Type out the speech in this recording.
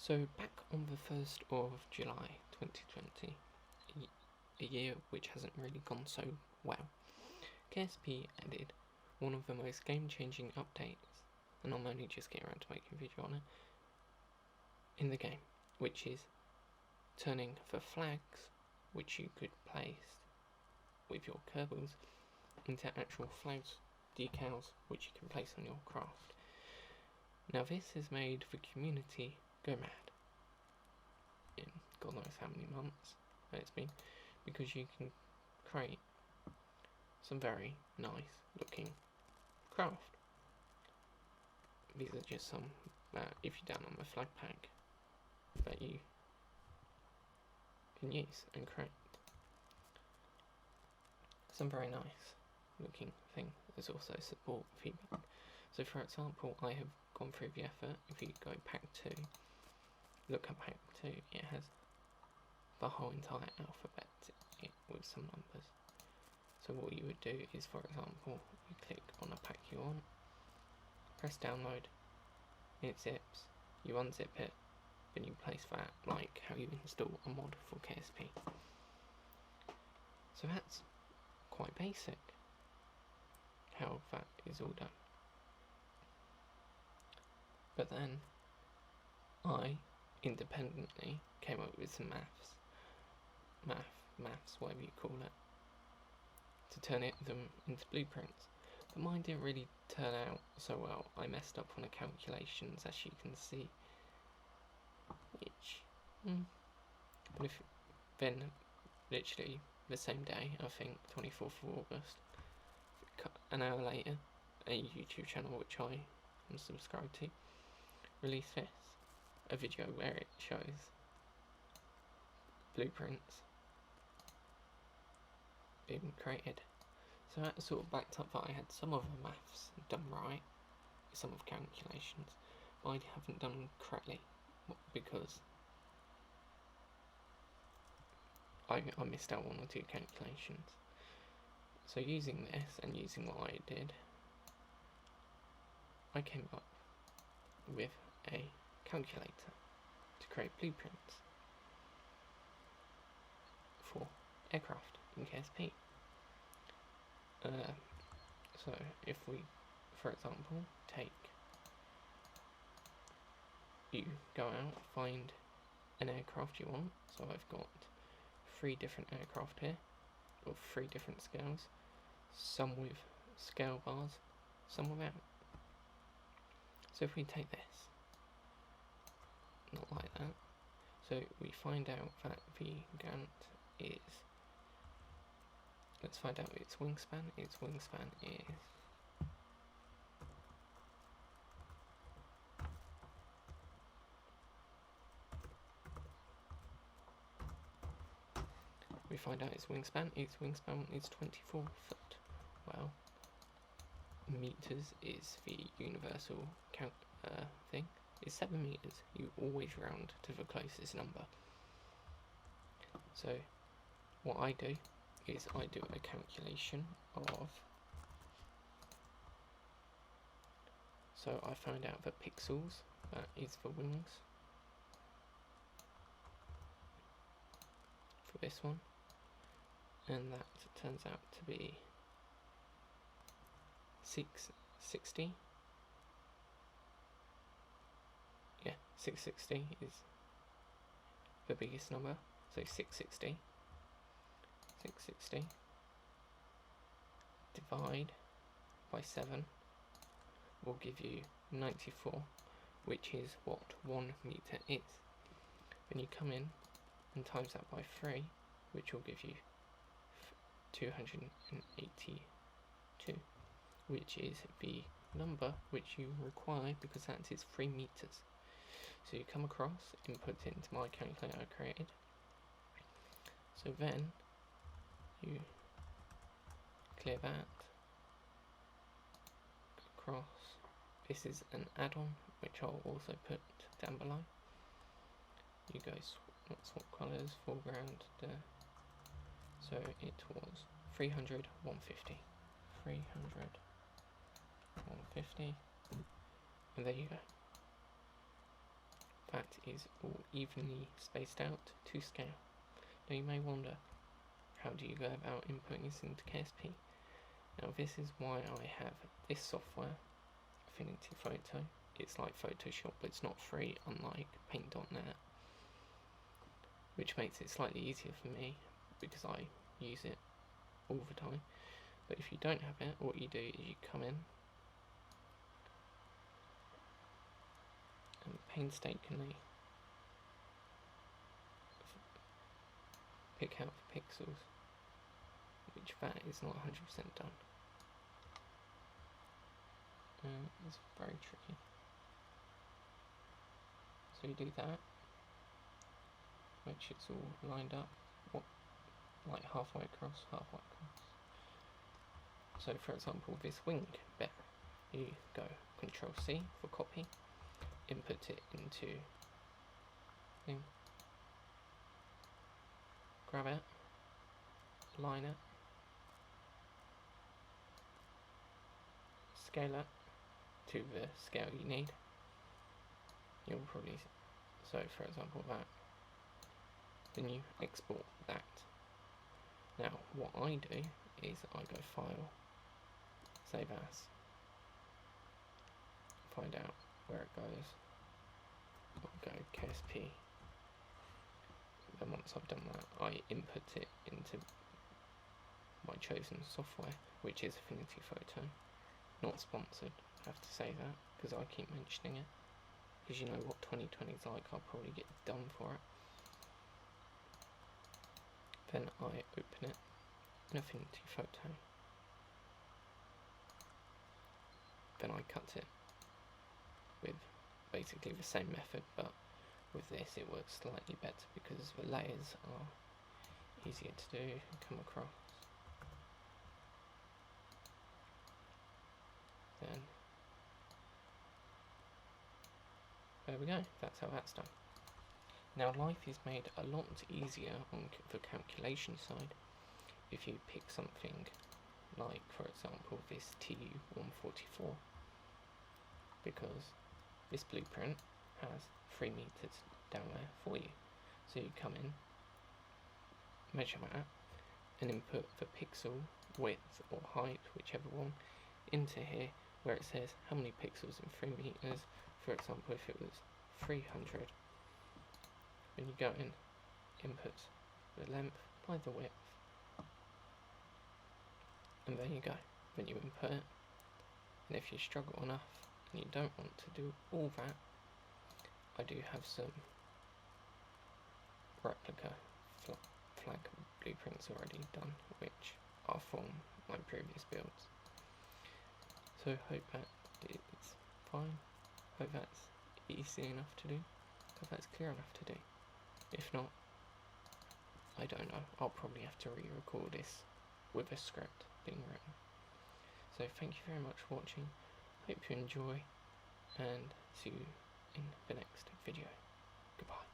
So back on the 1st of July 2020, a year which hasn't really gone so well, KSP added one of the most game-changing updates, and I'm only just getting around to making a video on it, in the game, which is turning the flags which you could place with your Kerbals into actual flags, decals, which you can place on your craft. Now this has made the community go mad in God knows how many months it's been, because you can create some very nice looking craft. These are just some, if you're down on the flag pack, that you can use and create some very nice looking thing. There's also support feedback. So for example, I have gone through the effort. If you go pack 2, look at pack 2, it has the whole entire alphabet with some numbers. So what you would do is, for example, you click on a pack you want, press download, it zips, you unzip it, then you place that like how you install a mod for KSP. So that's quite basic, how that is all done. But then I independently came up with some maths, whatever you call it, to turn them into blueprints. But mine didn't really turn out so well. I messed up on the calculations, as you can see, but if then literally the same day, I think 24th of August, an hour later, a YouTube channel which I am subscribed to released this, a video where it shows blueprints being created. So that sort of backed up that I had some of the maths done right, some of the calculations, but I haven't done them correctly because I missed out 1 or 2 calculations. So using this and using what I did, I came up with a calculator to create blueprints for aircraft in KSP. So if we, for example, you go out, find an aircraft you want. So I've got 3 different aircraft here, of 3 different scales, some with scale bars, some without. So if we take this, not like that, so we find out that the Gant is, let's find out its wingspan. Its wingspan is its wingspan is 24 foot. Well, meters is the universal count thing. It's 7 meters. You always round to the closest number. So what I do is I do a calculation of, so I find out the pixels, that is the wings for this one, and that turns out to be 660. Yeah, 660 is the biggest number, so 660 divide by 7 will give you 94, which is what 1 meter is. Then you come in and times that by 3, which will give you 282, which is the number which you require, because that is 3 meters. So you come across, input it into my calculator I created. So then you clear that across. This is an add-on which I'll also put down below. You go swap colours, foreground there. So it was 300, 150, 300, 150, and there you go. That it is all evenly spaced out to scale. Now you may wonder, how do you go about inputting this into KSP? Now this is why I have this software, Affinity Photo. It's like Photoshop, but it's not free, unlike Paint.net, which makes it slightly easier for me because I use it all the time. But if you don't have it, what you do is you come in and painstakingly pick out the pixels, which that is not 100% done. It's very tricky. So you do that, make sure it's all lined up, like halfway across, halfway across. So for example, this wing bit, you go Control C for copy, input it into thing, grab it, line it, scale it to the scale you need. You'll probably, so for example that, then you export that. Now what I do is I go File, Save As, find out where it goes, I'll go KSP, then once I've done that I input it into my chosen software, which is Affinity Photo. Not sponsored, I have to say that, because I keep mentioning it, because you know what 2020 is like, I'll probably get done for it. Then I open it in Affinity Photo. Then I cut it with basically the same method, but with this it works slightly better because the layers are easier to do and come across. Then there we go, that's how that's done. Now life is made a lot easier on the calculation side if you pick something like, for example, this TU-144, because this blueprint has 3 meters down there for you. So you come in, measure that, and input the pixel width or height, whichever one, into here where it says how many pixels in 3 meters. For example, if it was 300, then you go in, input the length by the width, and there you go. Then you input it, and if you struggle enough and you don't want to do all that, I do have some replica flag blueprints already done, which are from my previous builds. So hope that it's fine, hope that's easy enough to do, hope that's clear enough to do. If not, I don't know, I'll probably have to re-record this with a script being written. So thank you very much for watching, hope you enjoy, and see you in the next video. Goodbye.